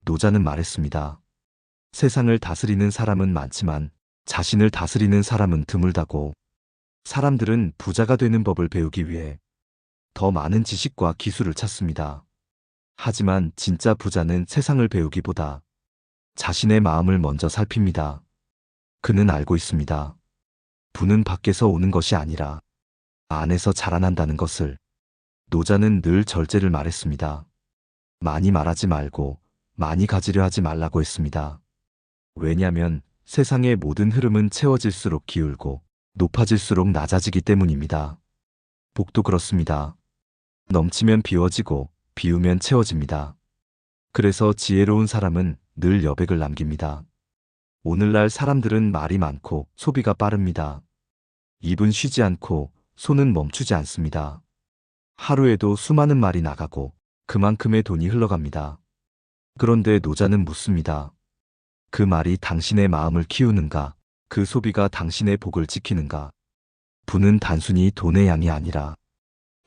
노자는 말했습니다. 세상을 다스리는 사람은 많지만 자신을 다스리는 사람은 드물다고. 사람들은 부자가 되는 법을 배우기 위해 더 많은 지식과 기술을 찾습니다. 하지만 진짜 부자는 세상을 배우기보다 자신의 마음을 먼저 살핍니다. 그는 알고 있습니다. 부는 밖에서 오는 것이 아니라 안에서 자라난다는 것을. 노자는 늘 절제를 말했습니다. 많이 말하지 말고 많이 가지려 하지 말라고 했습니다. 왜냐하면 세상의 모든 흐름은 채워질수록 기울고 높아질수록 낮아지기 때문입니다. 복도 그렇습니다. 넘치면 비워지고 비우면 채워집니다. 그래서 지혜로운 사람은 늘 여백을 남깁니다. 오늘날 사람들은 말이 많고 소비가 빠릅니다. 입은 쉬지 않고 손은 멈추지 않습니다. 하루에도 수많은 말이 나가고 그만큼의 돈이 흘러갑니다. 그런데 노자는 묻습니다. 그 말이 당신의 마음을 키우는가? 그 소비가 당신의 복을 지키는가? 부는 단순히 돈의 양이 아니라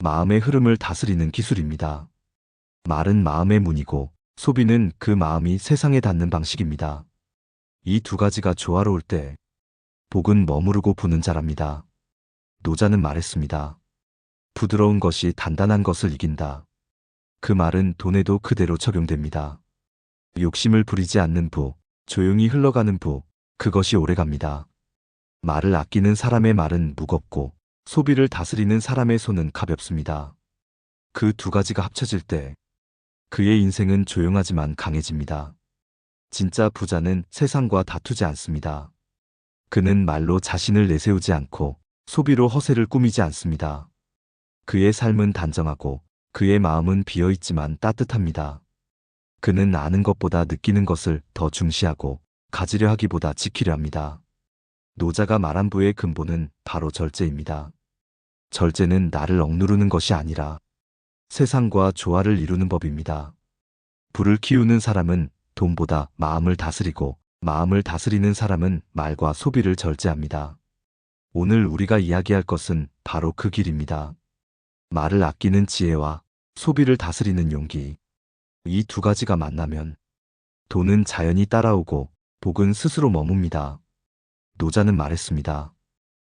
마음의 흐름을 다스리는 기술입니다. 말은 마음의 문이고 소비는 그 마음이 세상에 닿는 방식입니다. 이 두 가지가 조화로울 때 복은 머무르고 부는 자랍니다. 노자는 말했습니다. 부드러운 것이 단단한 것을 이긴다. 그 말은 돈에도 그대로 적용됩니다. 욕심을 부리지 않는 부, 조용히 흘러가는 부, 그것이 오래갑니다. 말을 아끼는 사람의 말은 무겁고 소비를 다스리는 사람의 손은 가볍습니다. 그 두 가지가 합쳐질 때 그의 인생은 조용하지만 강해집니다. 진짜 부자는 세상과 다투지 않습니다. 그는 말로 자신을 내세우지 않고 소비로 허세를 꾸미지 않습니다. 그의 삶은 단정하고 그의 마음은 비어있지만 따뜻합니다. 그는 아는 것보다 느끼는 것을 더 중시하고 가지려 하기보다 지키려 합니다. 노자가 말한 부의 근본은 바로 절제입니다. 절제는 나를 억누르는 것이 아니라 세상과 조화를 이루는 법입니다. 부를 키우는 사람은 돈보다 마음을 다스리고 마음을 다스리는 사람은 말과 소비를 절제합니다. 오늘 우리가 이야기할 것은 바로 그 길입니다. 말을 아끼는 지혜와 소비를 다스리는 용기. 이 두 가지가 만나면 돈은 자연히 따라오고 복은 스스로 머뭅니다. 노자는 말했습니다.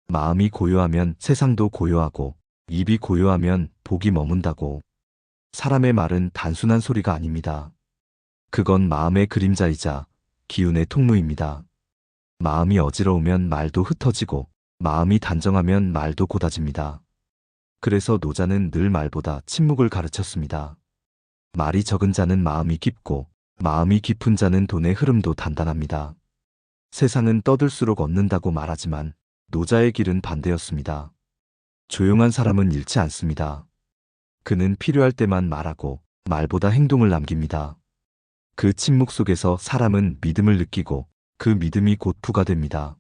마음이 고요하면 세상도 고요하고 입이 고요하면 복이 머문다고. 사람의 말은 단순한 소리가 아닙니다. 그건 마음의 그림자이자 기운의 통로입니다. 마음이 어지러우면 말도 흩어지고 마음이 단정하면 말도 고다집니다. 그래서 노자는 늘 말보다 침묵을 가르쳤습니다. 말이 적은 자는 마음이 깊고 마음이 깊은 자는 돈의 흐름도 단단합니다. 세상은 떠들수록 얻는다고 말하지만 노자의 길은 반대였습니다. 조용한 사람은 잃지 않습니다. 그는 필요할 때만 말하고 말보다 행동을 남깁니다. 그 침묵 속에서 사람은 믿음을 느끼고 그 믿음이 곧 부가 됩니다.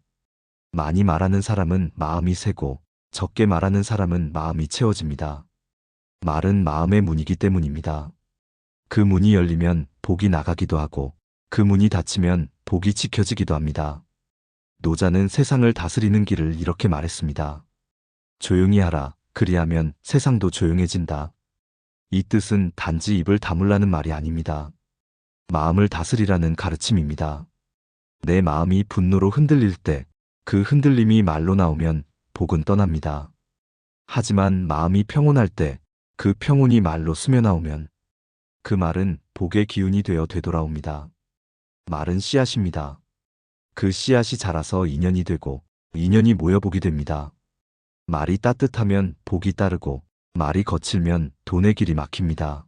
많이 말하는 사람은 마음이 새고 적게 말하는 사람은 마음이 채워집니다. 말은 마음의 문이기 때문입니다. 그 문이 열리면 복이 나가기도 하고 그 문이 닫히면 복이 지켜지기도 합니다. 노자는 세상을 다스리는 길을 이렇게 말했습니다. 조용히 하라. 그리하면 세상도 조용해진다. 이 뜻은 단지 입을 다물라는 말이 아닙니다. 마음을 다스리라는 가르침입니다. 내 마음이 분노로 흔들릴 때 그 흔들림이 말로 나오면 복은 떠납니다. 하지만 마음이 평온할 때 그 평온이 말로 스며나오면 그 말은 복의 기운이 되어 되돌아옵니다. 말은 씨앗입니다. 그 씨앗이 자라서 인연이 되고 인연이 모여 복이 됩니다. 말이 따뜻하면 복이 따르고 말이 거칠면 돈의 길이 막힙니다.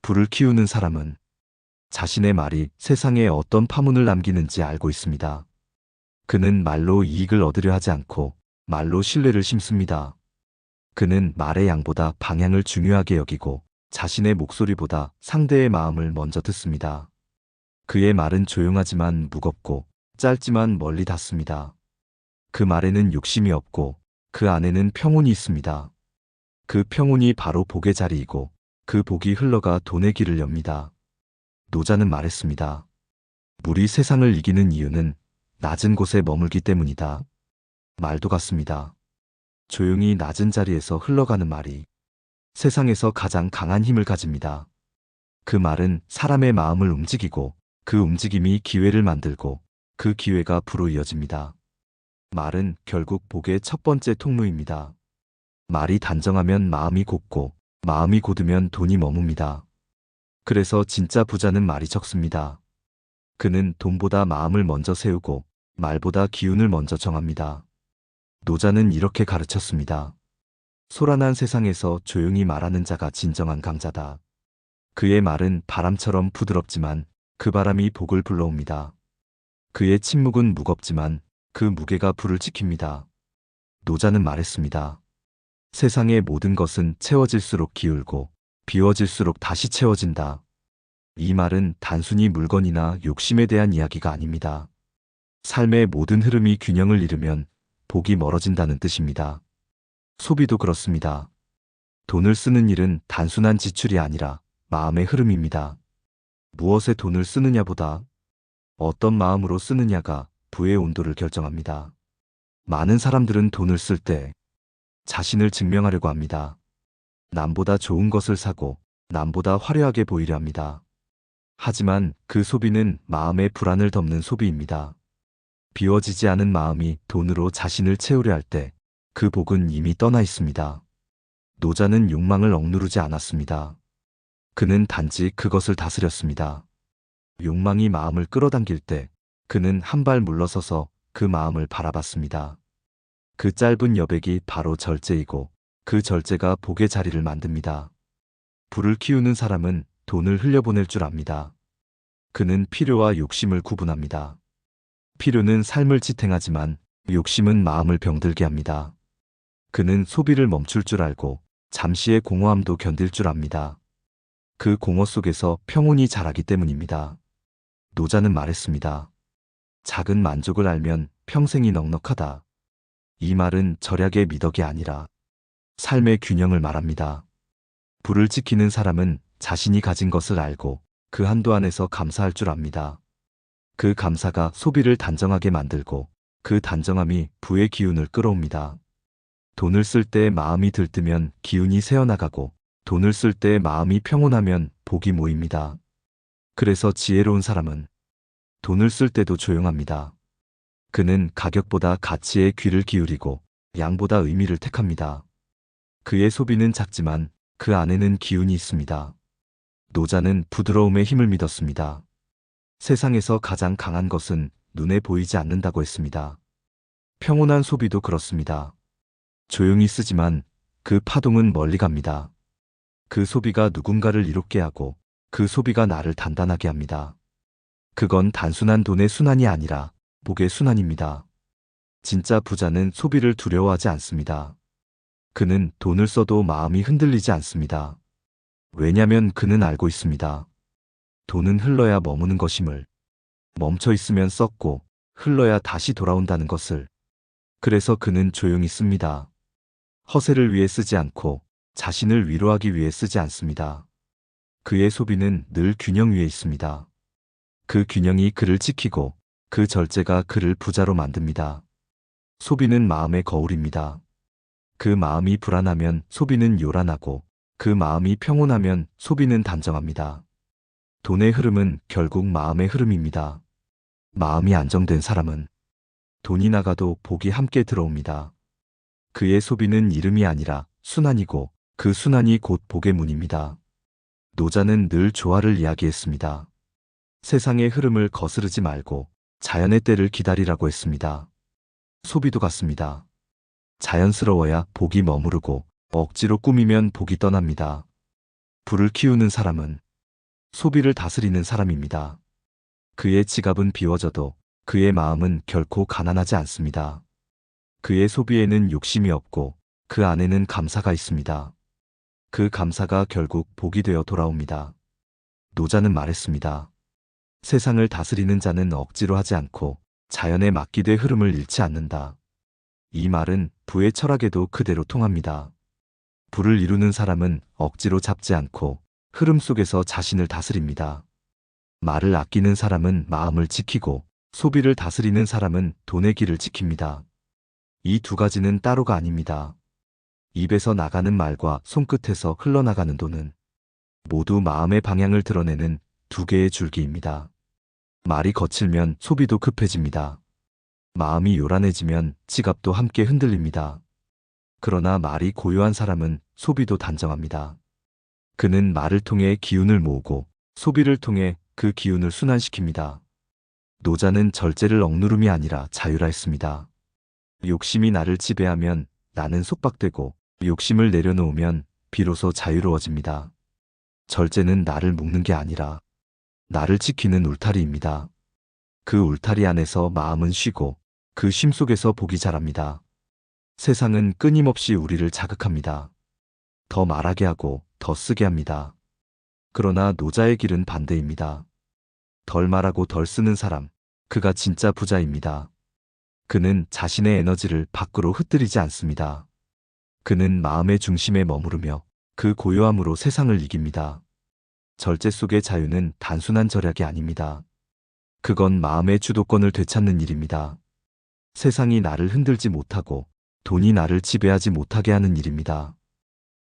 부를 키우는 사람은 자신의 말이 세상에 어떤 파문을 남기는지 알고 있습니다. 그는 말로 이익을 얻으려 하지 않고 말로 신뢰를 심습니다. 그는 말의 양보다 방향을 중요하게 여기고 자신의 목소리보다 상대의 마음을 먼저 듣습니다. 그의 말은 조용하지만 무겁고 짧지만 멀리 닿습니다. 그 말에는 욕심이 없고 그 안에는 평온이 있습니다. 그 평온이 바로 복의 자리이고 그 복이 흘러가 돈의 길을 엽니다. 노자는 말했습니다. 물이 세상을 이기는 이유는 낮은 곳에 머물기 때문이다. 말도 같습니다. 조용히 낮은 자리에서 흘러가는 말이 세상에서 가장 강한 힘을 가집니다. 그 말은 사람의 마음을 움직이고 그 움직임이 기회를 만들고 그 기회가 부로 이어집니다. 말은 결국 복의 첫 번째 통로입니다. 말이 단정하면 마음이 곱고 마음이 곧으면 돈이 머뭅니다. 그래서 진짜 부자는 말이 적습니다. 그는 돈보다 마음을 먼저 세우고 말보다 기운을 먼저 정합니다. 노자는 이렇게 가르쳤습니다. 소란한 세상에서 조용히 말하는 자가 진정한 강자다. 그의 말은 바람처럼 부드럽지만 그 바람이 복을 불러옵니다. 그의 침묵은 무겁지만 그 무게가 불을 지킵니다. 노자는 말했습니다. 세상의 모든 것은 채워질수록 기울고 비워질수록 다시 채워진다. 이 말은 단순히 물건이나 욕심에 대한 이야기가 아닙니다. 삶의 모든 흐름이 균형을 잃으면 복이 멀어진다는 뜻입니다. 소비도 그렇습니다. 돈을 쓰는 일은 단순한 지출이 아니라 마음의 흐름입니다. 무엇에 돈을 쓰느냐보다 어떤 마음으로 쓰느냐가 부의 온도를 결정합니다. 많은 사람들은 돈을 쓸 때 자신을 증명하려고 합니다. 남보다 좋은 것을 사고 남보다 화려하게 보이려 합니다. 하지만 그 소비는 마음의 불안을 덮는 소비입니다. 비워지지 않은 마음이 돈으로 자신을 채우려 할 때 그 복은 이미 떠나 있습니다. 노자는 욕망을 억누르지 않았습니다. 그는 단지 그것을 다스렸습니다. 욕망이 마음을 끌어당길 때 그는 한 발 물러서서 그 마음을 바라봤습니다. 그 짧은 여백이 바로 절제이고 그 절제가 복의 자리를 만듭니다. 불을 키우는 사람은 돈을 흘려보낼 줄 압니다. 그는 필요와 욕심을 구분합니다. 필요는 삶을 지탱하지만 욕심은 마음을 병들게 합니다. 그는 소비를 멈출 줄 알고 잠시의 공허함도 견딜 줄 압니다. 그 공허 속에서 평온이 자라기 때문입니다. 노자는 말했습니다. 작은 만족을 알면 평생이 넉넉하다. 이 말은 절약의 미덕이 아니라 삶의 균형을 말합니다. 불을 지키는 사람은 자신이 가진 것을 알고 그 한도 안에서 감사할 줄 압니다. 그 감사가 소비를 단정하게 만들고 그 단정함이 부의 기운을 끌어옵니다. 돈을 쓸 때 마음이 들뜨면 기운이 새어나가고 돈을 쓸 때 마음이 평온하면 복이 모입니다. 그래서 지혜로운 사람은 돈을 쓸 때도 조용합니다. 그는 가격보다 가치에 귀를 기울이고 양보다 의미를 택합니다. 그의 소비는 작지만 그 안에는 기운이 있습니다. 노자는 부드러움의 힘을 믿었습니다. 세상에서 가장 강한 것은 눈에 보이지 않는다고 했습니다. 평온한 소비도 그렇습니다. 조용히 쓰지만 그 파동은 멀리 갑니다. 그 소비가 누군가를 이롭게 하고 그 소비가 나를 단단하게 합니다. 그건 단순한 돈의 순환이 아니라 복의 순환입니다. 진짜 부자는 소비를 두려워하지 않습니다. 그는 돈을 써도 마음이 흔들리지 않습니다. 왜냐면 그는 알고 있습니다. 돈은 흘러야 머무는 것임을, 멈춰 있으면 썩고 흘러야 다시 돌아온다는 것을. 그래서 그는 조용히 씁니다. 허세를 위해 쓰지 않고 자신을 위로하기 위해 쓰지 않습니다. 그의 소비는 늘 균형 위에 있습니다. 그 균형이 그를 지키고 그 절제가 그를 부자로 만듭니다. 소비는 마음의 거울입니다. 그 마음이 불안하면 소비는 요란하고 그 마음이 평온하면 소비는 단정합니다. 돈의 흐름은 결국 마음의 흐름입니다. 마음이 안정된 사람은 돈이 나가도 복이 함께 들어옵니다. 그의 소비는 이름이 아니라 순환이고 그 순환이 곧 복의 문입니다. 노자는 늘 조화를 이야기했습니다. 세상의 흐름을 거스르지 말고 자연의 때를 기다리라고 했습니다. 소비도 같습니다. 자연스러워야 복이 머무르고 억지로 꾸미면 복이 떠납니다. 불을 키우는 사람은 소비를 다스리는 사람입니다. 그의 지갑은 비워져도 그의 마음은 결코 가난하지 않습니다. 그의 소비에는 욕심이 없고 그 안에는 감사가 있습니다. 그 감사가 결국 복이 되어 돌아옵니다. 노자는 말했습니다. 세상을 다스리는 자는 억지로 하지 않고 자연에 맡기되 흐름을 잃지 않는다. 이 말은 부의 철학에도 그대로 통합니다. 부를 이루는 사람은 억지로 잡지 않고 흐름 속에서 자신을 다스립니다. 말을 아끼는 사람은 마음을 지키고 소비를 다스리는 사람은 돈의 길을 지킵니다. 이 두 가지는 따로가 아닙니다. 입에서 나가는 말과 손끝에서 흘러나가는 돈은 모두 마음의 방향을 드러내는 두 개의 줄기입니다. 말이 거칠면 소비도 급해집니다. 마음이 요란해지면 지갑도 함께 흔들립니다. 그러나 말이 고요한 사람은 소비도 단정합니다. 그는 말을 통해 기운을 모으고 소비를 통해 그 기운을 순환시킵니다. 노자는 절제를 억누름이 아니라 자유라 했습니다. 욕심이 나를 지배하면 나는 속박되고 욕심을 내려놓으면 비로소 자유로워집니다. 절제는 나를 묶는 게 아니라 나를 지키는 울타리입니다. 그 울타리 안에서 마음은 쉬고 그 쉼 속에서 복이 자랍니다. 세상은 끊임없이 우리를 자극합니다. 더 말하게 하고 더 쓰게 합니다. 그러나 노자의 길은 반대입니다. 덜 말하고 덜 쓰는 사람, 그가 진짜 부자입니다. 그는 자신의 에너지를 밖으로 흩뜨리지 않습니다. 그는 마음의 중심에 머무르며 그 고요함으로 세상을 이깁니다. 절제 속의 자유는 단순한 절약이 아닙니다. 그건 마음의 주도권을 되찾는 일입니다. 세상이 나를 흔들지 못하고 돈이 나를 지배하지 못하게 하는 일입니다.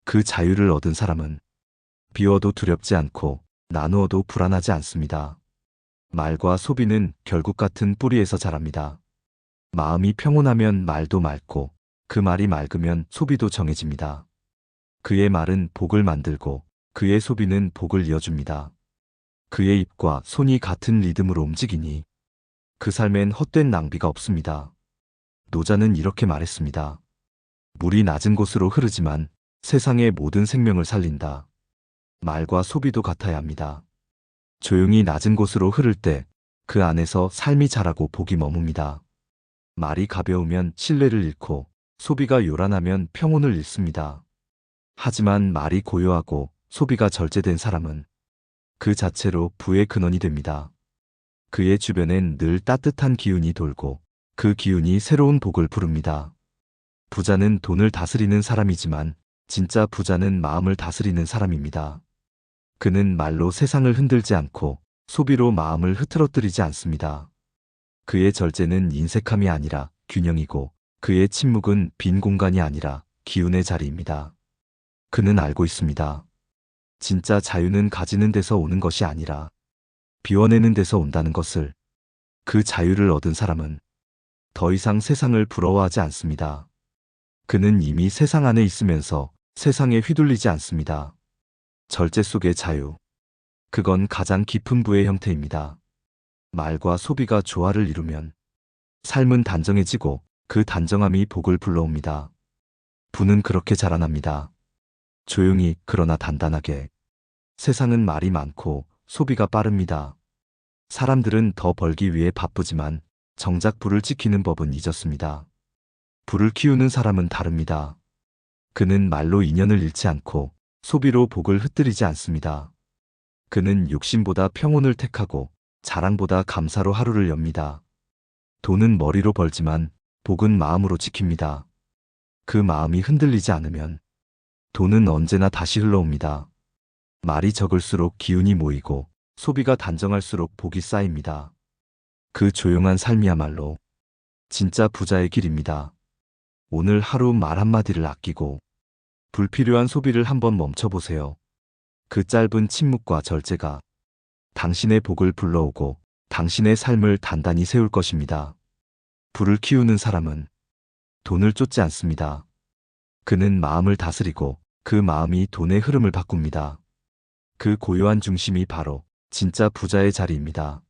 그 자유를 얻은 사람은 비워도 두렵지 않고 나누어도 불안하지 않습니다. 말과 소비는 결국 같은 뿌리에서 자랍니다. 마음이 평온하면 말도 맑고 그 말이 맑으면 소비도 정해집니다. 그의 말은 복을 만들고 그의 소비는 복을 이어줍니다. 그의 입과 손이 같은 리듬으로 움직이니 그 삶엔 헛된 낭비가 없습니다. 노자는 이렇게 말했습니다. 물이 낮은 곳으로 흐르지만 세상의 모든 생명을 살린다. 말과 소비도 같아야 합니다. 조용히 낮은 곳으로 흐를 때 그 안에서 삶이 자라고 복이 머뭅니다. 말이 가벼우면 신뢰를 잃고 소비가 요란하면 평온을 잃습니다. 하지만 말이 고요하고 소비가 절제된 사람은 그 자체로 부의 근원이 됩니다. 그의 주변엔 늘 따뜻한 기운이 돌고 그 기운이 새로운 복을 부릅니다. 부자는 돈을 다스리는 사람이지만 진짜 부자는 마음을 다스리는 사람입니다. 그는 말로 세상을 흔들지 않고 소비로 마음을 흐트러뜨리지 않습니다. 그의 절제는 인색함이 아니라 균형이고 그의 침묵은 빈 공간이 아니라 기운의 자리입니다. 그는 알고 있습니다. 진짜 자유는 가지는 데서 오는 것이 아니라 비워내는 데서 온다는 것을. 그 자유를 얻은 사람은 더 이상 세상을 부러워하지 않습니다. 그는 이미 세상 안에 있으면서 세상에 휘둘리지 않습니다. 절제 속의 자유. 그건 가장 깊은 부의 형태입니다. 말과 소비가 조화를 이루면 삶은 단정해지고 그 단정함이 복을 불러옵니다. 부는 그렇게 자라납니다. 조용히 그러나 단단하게. 세상은 말이 많고 소비가 빠릅니다. 사람들은 더 벌기 위해 바쁘지만 정작 부를 지키는 법은 잊었습니다. 부를 키우는 사람은 다릅니다. 그는 말로 인연을 잃지 않고 소비로 복을 흩뜨리지 않습니다. 그는 욕심보다 평온을 택하고 자랑보다 감사로 하루를 엽니다. 돈은 머리로 벌지만 복은 마음으로 지킵니다. 그 마음이 흔들리지 않으면 돈은 언제나 다시 흘러옵니다. 말이 적을수록 기운이 모이고 소비가 단정할수록 복이 쌓입니다. 그 조용한 삶이야말로 진짜 부자의 길입니다. 오늘 하루 말 한마디를 아끼고 불필요한 소비를 한번 멈춰보세요. 그 짧은 침묵과 절제가 당신의 복을 불러오고 당신의 삶을 단단히 세울 것입니다. 부를 키우는 사람은 돈을 쫓지 않습니다. 그는 마음을 다스리고 그 마음이 돈의 흐름을 바꿉니다. 그 고요한 중심이 바로 진짜 부자의 자리입니다.